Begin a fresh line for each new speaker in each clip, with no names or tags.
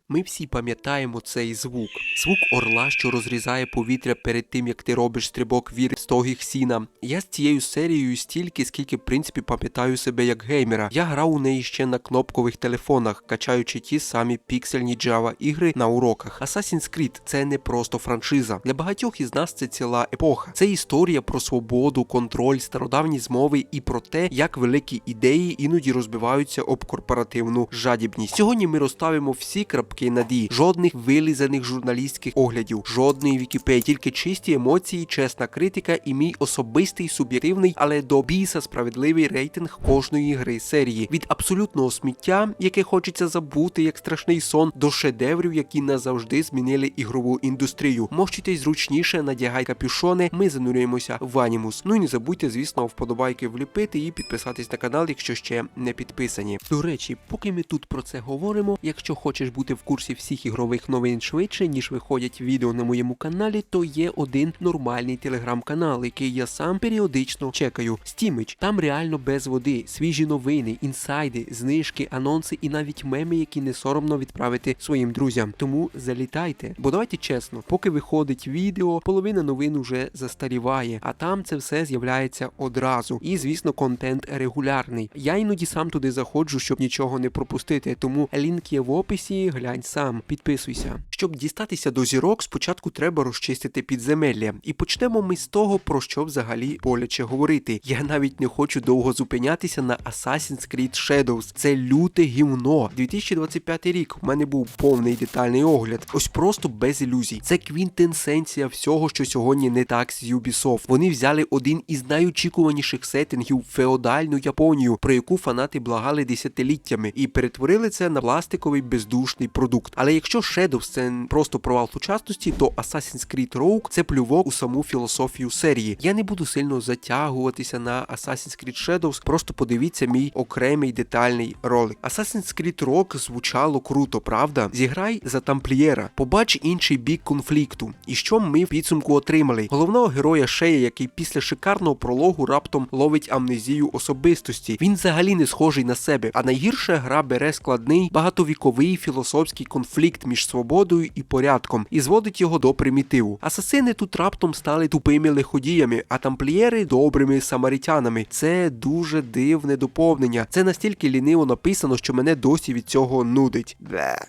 Ми всі пам'ятаємо цей звук. Звук орла, що розрізає повітря перед тим, як ти робиш стрибок віри в стогих сіна. Я з цією серією стільки, скільки в принципі пам'ятаю себе як геймера. Я грав у неї ще на кнопкових телефонах, качаючи ті самі піксельні Java ігри на уроках. Assassin's Creed – це не просто франшиза. Для багатьох із нас це ціла епоха. Це історія про свободу, контроль, стародавні змови і про те, як великі ідеї іноді розбиваються об корпоративну жадібність. Сьогодні ми розставимо всі крапки над «і». Жодних вилізаних журналістських оглядів, жодної Вікіпедії, тільки чисті емоції, чесна критика і мій особистий, суб'єктивний, але до біса справедливий рейтинг кожної гри серії. Від абсолютного сміття, яке хочеться забути як страшний сон, до шедеврів, які назавжди змінили ігрову індустрію. Мовчуйтесь зручніше, надягай капюшони, ми занурюємося в анімус. Ну і не забудьте, звісно, вподобайки вліпити і підписатись на канал, якщо ще не підписані. До речі, поки ми тут про це говоримо, якщо хочеш бути в курсі всіх ігрових новин швидше, ніж виходять відео на моєму каналі, то є один нормальний телеграм-канал, який я сам періодично чекаю. Steamage. Там реально без води, свіжі новини, інсайди, знижки, анонси і навіть меми, які не соромно відправити своїм друзям. Тому залітайте. Бо давайте чесно, поки виходить відео, половина новин уже застаріває, а там це все з'являється одразу. І, звісно, контент регулярний. Я іноді сам туди заходжу, щоб нічого не пропустити, тому лінк є в описі, глянь сам, підписуйся. Щоб дістатися до зірок, спочатку треба розчистити підземелля. І почнемо ми з того, про що взагалі боляче говорити. Я навіть не хочу довго зупинятися на Assassin's Creed Shadows. Це люте гівно. 2025 рік. У мене був повний детальний огляд. Ось просто без ілюзій. Це квінтесенція всього, що сьогодні не так з Ubisoft. Вони взяли один із найочікуваніших сеттингів – феодальну Японію, про яку фанати благали десятиліттями, і перетворили це на пластиковий бездушний продукт. Але якщо Shadows – це просто провал сучасності, то Assassin's Creed Rogue – це плювок у саму філософію серії. Я не буду сильно затягуватися на Assassin's Creed Shadows, просто подивіться мій окремий детальний ролик. Assassin's Creed Rogue звучало круто, правда? Зіграй за тамплієра, побач інший бік конфлікту. І що ми в підсумку отримали? Головного героя Шея, який після шикарного прологу раптом ловить амнезію особистості. Він взагалі не схожий на себе, а найгірша гра бере складний, багатовіковий філософський конфлікт між свободою і порядком і зводить його до примітиву. Асасини тут раптом стали тупими лиходіями, а тамплієри – добрими самаритянами. Це дуже дивне доповнення. Це настільки ліниво написано, що мене досі від цього нудить.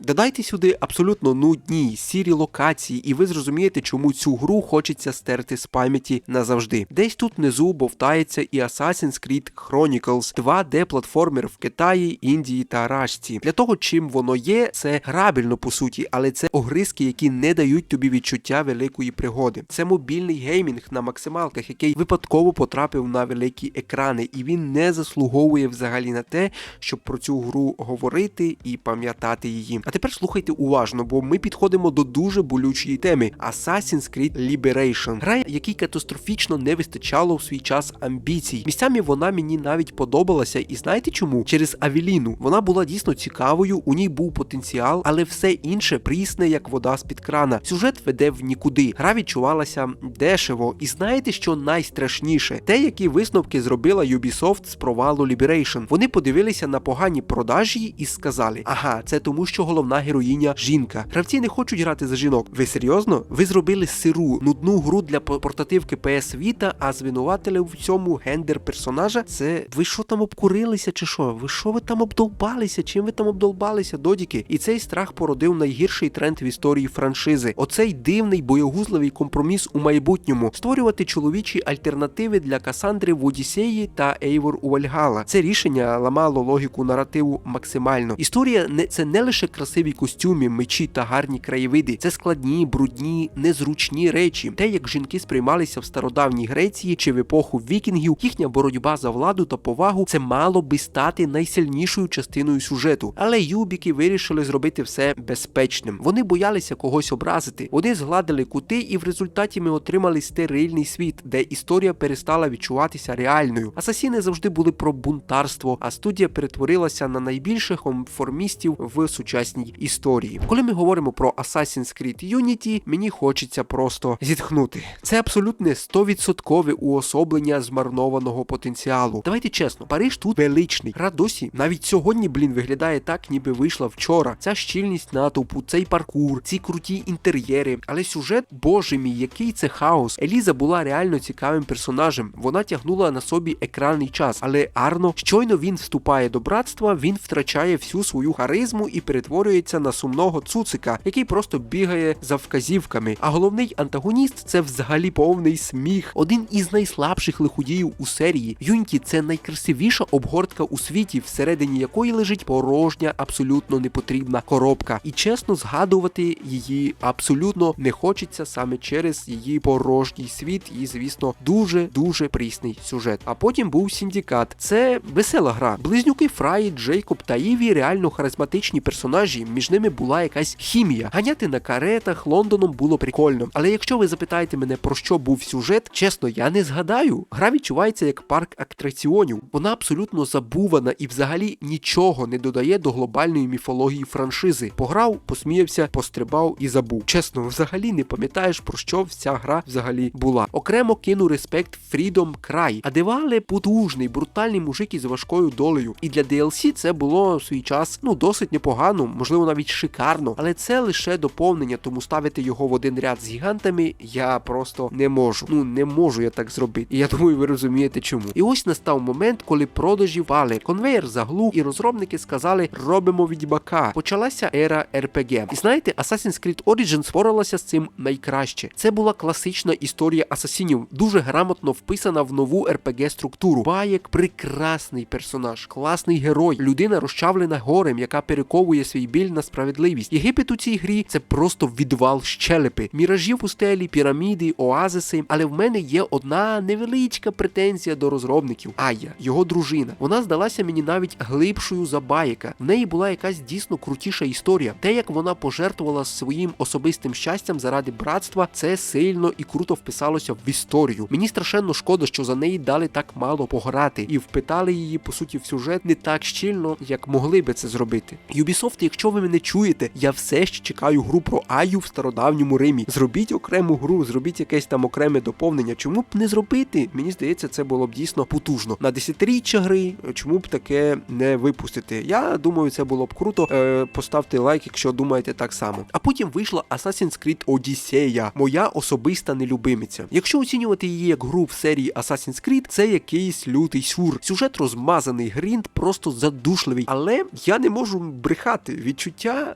Додайте сюди абсолютно нудні, сірі локації, і ви зрозумієте, чому цю гру хочеться стерти з пам'яті назавжди. Десь тут внизу бовтається і Assassin's Creed Chronicles, 2D-платформер в Китаї, Індії та Рашці. Для того, чим воно є, це грабельно по суті, але це огризки, які не дають тобі відчуття великої пригоди. Це мобільний геймінг на максималках, який випадково потрапив на великі екрани, і він не заслуговує взагалі на те, щоб про цю гру говорити і пам'ятати її. А тепер слухайте уважно, бо ми підходимо до дуже болючої теми – Assassin's Creed Liberation. Гра, якій катастрофічно не вистачало в свій час амбіцій. Місцями вона мені навіть подобалася, і знаєте чому? Через Авеліну. Вона була дійсно цікавою, у ній був потенціал, але все інше прісне, як вода з-під крана. Сюжет веде в нікуди. Гра відчувалася дешево. І знаєте, що найстрашніше? Те, які висновки зробила Ubisoft з провалу Liberation. Вони подивилися на погані продажі і сказали: ага, це тому, що головна героїня жінка. Гравці не хочуть грати за жінок. Ви серйозно? Ви зробили сиру, нудну гру для портативки PS Vita, а звинуватили в цьому гендер персонажа? Це ви що там обкурилися чи що? Ви там обдолбалися? Чим ви там обдолбалися, додіки? І цей страх породив найгірший тренд в історії франшизи. Оцей дивний боєгузливий компроміс у майбутньому. Створювати чоловічі альтернативи для Касандри в Одіссеї та Ейвор у Вальгалла. Це рішення ламало логіку наративу максимально. Історія це не лише красиві костюми, мечі та гарні краєвиди. Це складні, брудні, незручні речі. Те, як жінки сприймалися в стародавній Греції чи в епоху вікінгів, їхня боротьба за владу та повагу – це мало би стати найсильнішою частиною сюжету. Але юбіки вирішили зробити все безпечним. Вони боялися когось образити. Вони згладили кути, і в результаті ми отримали стерильний світ, де історія перестала відчуватися реальною. Асасіни завжди були про бунтарство, а студія перетворилася на найбільших конформістів в сучасній історії. Коли ми говоримо про Assassin's Creed Unity, мені хочеться просто зітхнути. Це абсолютне 100% уособлення змарнованого потенціалу. Давайте чесно, Париж тут величний. Гра досі навіть сьогодні, виглядає так, ніби вийшла вчора. Ця щільність натовпу, цей паркур, ці круті інтер'єри. Але сюжет, боже мій, який це хаос. Еліза була реально цікавим персонажем. Вона тягнула на собі екранний час. Але Арно, щойно він вступає до братства, він втрачає всю свою харизму і перетворюється на сумного цуцика, який просто бігає за вказівками. А головний антагоніст – це взагалі повний сміх. Один із найслабших лиходіїв у серії. Юніті – це найкрасивіша обгортка у світі, всередині якої лежить порожня, абсолютно непотрібна коробка. І чесно, згадувати її абсолютно не хочеться саме через її порожній світ і, звісно, дуже прісний сюжет. А потім був Сіндікат. Це весела гра. Близнюки Фраї, Джейкоб та Іві реально харизматичні персонажі, між ними була якась хімія. Ганяти на каретах Лондоном було прикольно. Але якщо ви запитаєте мене, про що був сюжет, чесно, я не згадаю. Гра відчувається як парк атракціонів. Вона абсолютно забувана і взагалі нічого не додає до глобальної міфології франшизи. Пограв, посміявся, пострибав і забув. Чесно, взагалі не пам'ятаєш, про що вся гра взагалі була. Окремо кину респект Freedom Cry. Адевале потужний, брутальний мужик із важкою долею. І для DLC це було в свій час, досить непогано, можливо навіть шикарно. Але це лише доповнення, тому ставити його в один ряд з гігантами я просто не можу. Не можу я так зробити. І я думаю, ви розумієте чому. І ось настав момент, коли продажі впали. Конвейер заглух, і розробники сказали, робимо Відьмака. Почалася ера RPG. І знаєте, Assassin's Creed Origins споралася з цим найкраще. Це була класична історія асасінів, дуже грамотно вписана в нову RPG-структуру. Баєк – прекрасний персонаж, класний герой, людина розчавлена горем, яка перековує свій біль на справедливість. Єгипет у цій грі – це просто відвал щелепи. Міражі в пустелі, піраміди, оазиси. Але в мене є одна невеличка претензія до розробників. Ая, його дружина. Вона здалася мені навіть глибшою за Баєка. В неї була якась дійсно крутіша історія. Те, як вона пожертвувала своїм особистим щастям заради братства, це сильно і круто вписалося в історію. Мені страшенно шкода, що за неї дали так мало пограти і впитали її, по суті, в сюжет не так щільно, як могли би це зробити. Ubisoft, якщо ви мене чуєте, я все ще чекаю гру про Аю в стародавньому Римі. Зробіть окрему гру, зробіть якесь там окреме доповнення. Чому б не зробити? Мені здається, це було б дійсно потужно. На 10-річчя гри, чому б таке не випустити? Я думаю, це було б круто. Поставте лайк, якщо думаєте так само. А потім вийшла Assassin's Creed Odyssey, моя особиста нелюбимиця. Якщо оцінювати її як гру в серії Assassin's Creed, це якийсь лютий сюр. Сюжет розмазаний, грінд просто задушливий. Але я не можу брехати.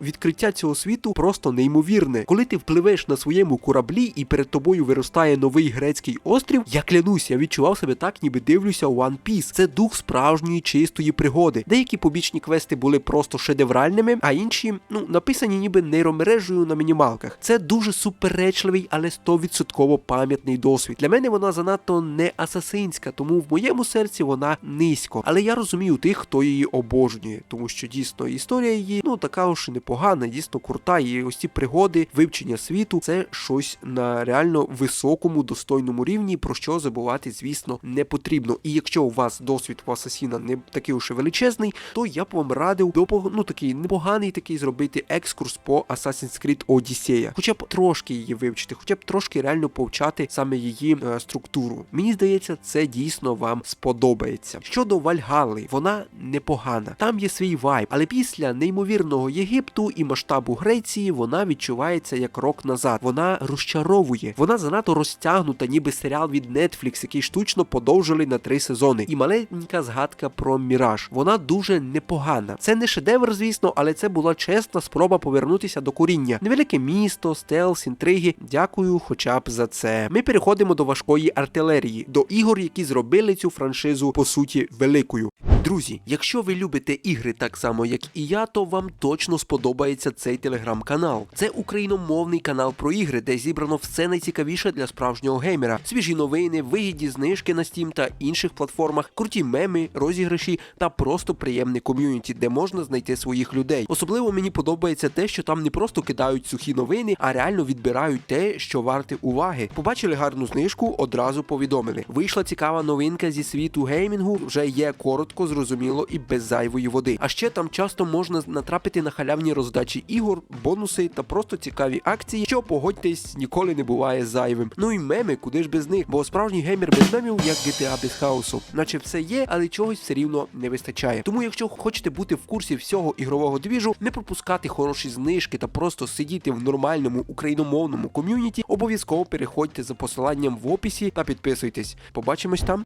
Відкриття цього світу просто неймовірне. Коли ти впливеш на своєму кораблі і перед тобою виростає новий грецький острів, я клянусь, я відчував себе так, ніби дивлюся One Piece. Це дух справжньої чистої пригоди. Деякі побічні квести були просто шедевральними, а інші, написані ніби нейромережею на мінімалках. Це дуже суперечливий, але 100% пам'ятний досвід. Для мене вона занадто не асасинська, тому в моєму серці вона низько. Але я розумію тих, хто її обожнює, тому що дійсно історія її, така уж і непогана, дійсно крута, і ось ці пригоди, вивчення світу, це щось на реально високому, достойному рівні, про що забувати, звісно, не потрібно. І якщо у вас досвід у асасіна не такий уж і величезний, то я б вам радив такий непоганий такий зробити екскурс по Assassin's Creed Odyssey. Хоча б трошки її вивчити, хоча б трошки реально повчати саме її структуру. Мені здається, це дійсно вам сподобається. Щодо Вальгалли, вона непогана. Там є свій вайб, але після неймовірного Єгипту і масштабу Греції вона відчувається як крок назад. Вона розчаровує. Вона занадто розтягнута, ніби серіал від Netflix, який штучно подовжили на 3 сезони. І маленька згадка про Міраж. Вона дуже непогана. Це не шедевр, звісно, але це була чесна спроба повернутися до коріння. Невелике місто, стелс, інтриги. Дякую хоча б за це. Ми переходимо до важкої артилерії, до ігор, які зробили цю франшизу, по суті, великою. Друзі, якщо ви любите ігри так само, як і я, то вам точно сподобається цей телеграм-канал. Це україномовний канал про ігри, де зібрано все найцікавіше для справжнього геймера. Свіжі новини, вигідні знижки на Steam та інших платформах, круті меми, розіграші та просто приємне ком'юніті, де можна знайти своїх людей. Особливо мені подобається те, що там не просто кидають сухі новини, а реально відбирають те, що варте уваги. Побачили гарну знижку, одразу повідомили. Вийшла цікава новинка зі світу геймінгу, вже є коротко, зрозуміло і без зайвої води. А ще там часто можна натрапити на халявні роздачі ігор, бонуси та просто цікаві акції, що, погодьтесь, ніколи не буває зайвим. Ну і меми, куди ж без них, бо справжній геймер без мемів, як GTA без хаосу. Наче все є, але чогось все рівно не вистачає. Тому якщо хочете бути в курсі всього ігрового двіжу, не пропускати хороші знижки та просто сидіти в нормальному україномовному ком'юніті, обов'язково переходьте за посиланням в описі та підписуйтесь. Побачимось там.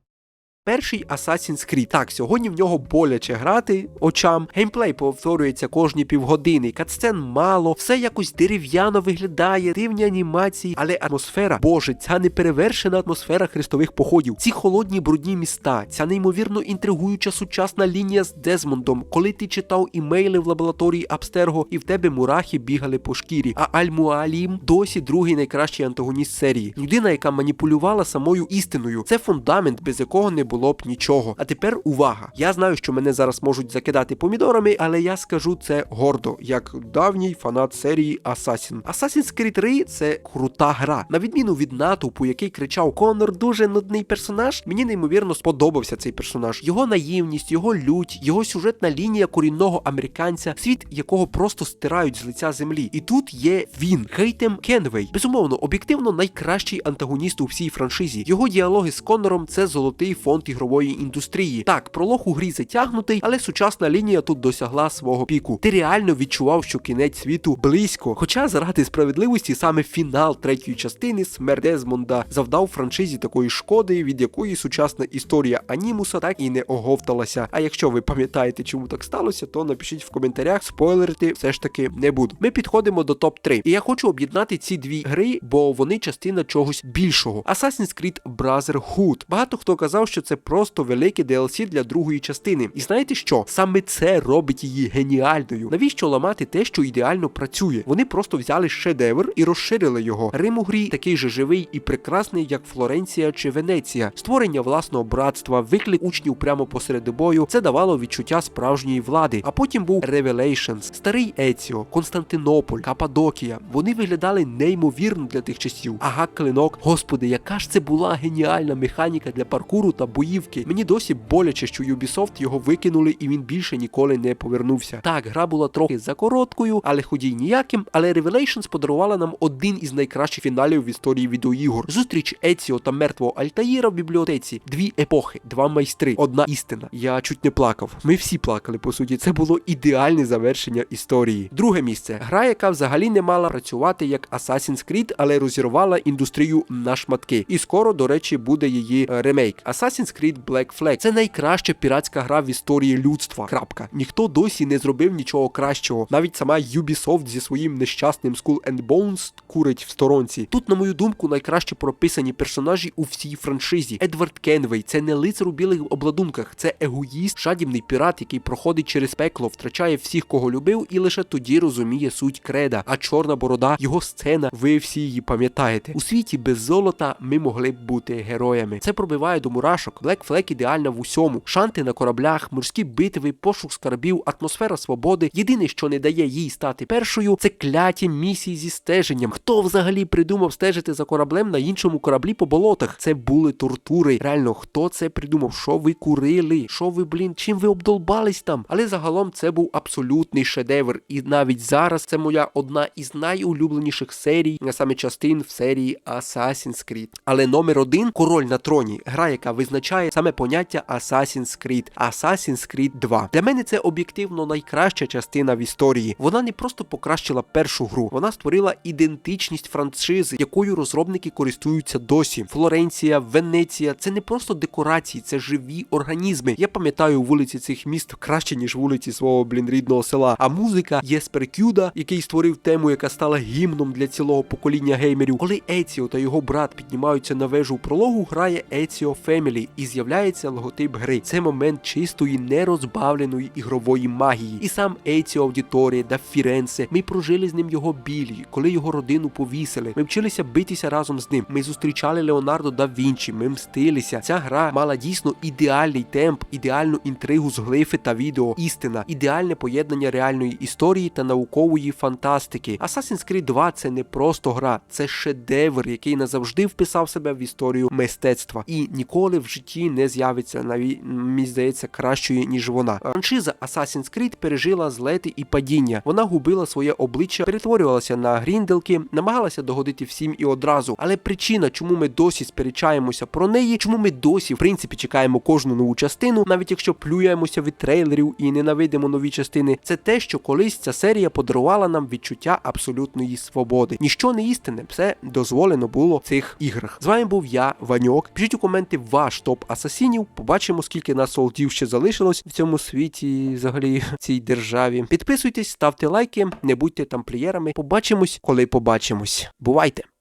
Перший Assassin's Creed. Так, сьогодні в нього боляче грати очам. Геймплей повторюється кожні півгодини, катсцен мало, все якось дерев'яно виглядає, дивні анімації, але атмосфера, боже, ця неперевершена атмосфера хрестових походів, ці холодні брудні міста, ця неймовірно інтригуюча сучасна лінія з Дезмондом, коли ти читав імейли в лабораторії Абстерго і в тебе мурахи бігали по шкірі, а Аль-Муалім досі другий найкращий антагоніст серії. Людина, яка маніпулювала самою істиною. Це фундамент, без якого не було б нічого. А тепер увага. Я знаю, що мене зараз можуть закидати помідорами, але я скажу це гордо, як давній фанат серії Assassin. Assassin's Creed 3 – це крута гра. На відміну від натовпу, який кричав «Конор дуже нудний персонаж», мені неймовірно сподобався цей персонаж. Його наївність, його лють, його сюжетна лінія корінного американця, світ якого просто стирають з лиця землі. І тут є він, Хейтем Кенвей. Безумовно, об'єктивно найкращий антагоніст у всій франшизі. Його діалоги з Конором – це золотий фонд ігрової індустрії. Так, пролог у грі затягнутий, але сучасна лінія тут досягла свого піку. Ти реально відчував, що кінець світу близько. Хоча заради справедливості саме фінал третьої частини «Смерть Дезмонда» завдав франшизі такої шкоди, від якої сучасна історія Анімуса так і не оговталася. А якщо ви пам'ятаєте, чому так сталося, то напишіть в коментарях, спойлерити все ж таки не буду. Ми підходимо до топ-3. І я хочу об'єднати ці дві гри, бо вони частина чогось більшого. Assassin's Creed Brotherhood. Багато хто казав, що це просто велике DLC для другої частини. І знаєте що? Саме це робить її геніальною. Навіщо ламати те, що ідеально працює? Вони просто взяли шедевр і розширили його. Рим у грі такий же живий і прекрасний, як Флоренція чи Венеція. Створення власного братства, виклик учнів прямо посеред бою – це давало відчуття справжньої влади. А потім був Revelations, старий Еціо, Константинополь, Каппадокія. Вони виглядали неймовірно для тих часів. Ага, Клинок. Господи, яка ж це була геніальна механіка для паркуру та боївки. Мені досі боляче, що Ubisoft його викинули і він більше ніколи не повернувся. Так, гра була трохи за короткою, але ходій ніяким, але Revelations подарувала нам один із найкращих фіналів в історії відеоігор. Зустріч Еціо та мертвого Альтаїра в бібліотеці. Дві епохи, два майстри, одна істина. Я чуть не плакав. Ми всі плакали, по суті. Це було ідеальне завершення історії. Друге місце. Гра, яка взагалі не мала працювати як Assassin's Creed, але розірвала індустрію на шматки. І скоро, до речі, буде її ремейк. Assassin's Creed Black Flag. Це найкраща піратська гра в історії людства. Крапка. Ніхто досі не зробив нічого кращого. Навіть сама Ubisoft зі своїм нещасним Skull and Bones курить в сторонці. Тут, на мою думку, найкраще прописані персонажі у всій франшизі. Едвард Кенвей – це не лицар у білих обладунках, це егоїст, жадібний пірат, який проходить через пекло, втрачає всіх, кого любив, і лише тоді розуміє суть креда. А Чорна Борода, його сцена, ви всі її пам'ятаєте. У світі без золота ми могли б бути героями. Це пробиває до мурашок. Black Flag ідеальна в усьому. Шанти на кораблях, морські битви, пошук скарбів, атмосфера свободи. Єдине, що не дає їй стати першою, це кляті місії зі стеженням. Хто взагалі придумав стежити за кораблем на іншому кораблі по болотах? Це були тортури. Реально, хто це придумав? Що ви курили? Що ви, чим ви обдолбались там? Але загалом це був абсолютний шедевр. І навіть зараз це моя одна із найулюбленіших серій, а саме частин в серії Assassin's Creed. Але номер один – Король на троні. Гра, яка визначає саме поняття Assassin's Creed. Assassin's Creed 2. Для мене це об'єктивно найкраща частина в історії. Вона не просто покращила першу гру, вона створила ідентичність франшизи, якою розробники користуються досі. Флоренція, Венеція – це не просто декорації, це живі організми. Я пам'ятаю вулиці цих міст краще, ніж вулиці свого, рідного села. А музика Єспер Кюда, який створив тему, яка стала гімном для цілого покоління геймерів. Коли Еціо та його брат піднімаються на вежу прологу, грає Еціо Family. і з'являється логотип гри. Це момент чистої, нерозбавленої ігрової магії. І сам Ейціо Аудіторія да Фіренце, ми прожили з ним його білі, коли його родину повісили. Ми вчилися битися разом з ним. Ми зустрічали Леонардо да Вінчі, ми мстилися. Ця гра мала дійсно ідеальний темп, ідеальну інтригу з глифи та відео, істина, ідеальне поєднання реальної історії та наукової фантастики. Assassin's Creed 2 це не просто гра, це шедевр, який назавжди вписав себе в історію мистецтва. І ніколи в житті не з'явиться, мені здається, кращої, ніж вона. Франшиза Assassin's Creed пережила злети і падіння. Вона губила своє обличчя, перетворювалася на грінделки, намагалася догодити всім і одразу. Але причина, чому ми досі сперечаємося про неї, чому ми досі, в принципі, чекаємо кожну нову частину, навіть якщо плюємося від трейлерів і ненавидимо нові частини, це те, що колись ця серія подарувала нам відчуття абсолютної свободи. Ніщо не істинне, все дозволено було в цих іграх. З вами був я, Ваньок. Пишіть у коменти ваш топ асасінів, побачимо, скільки нас солдів ще залишилось в цьому світі, взагалі, в цій державі. Підписуйтесь, ставте лайки, не будьте тамплієрами. Побачимось, коли побачимось. Бувайте!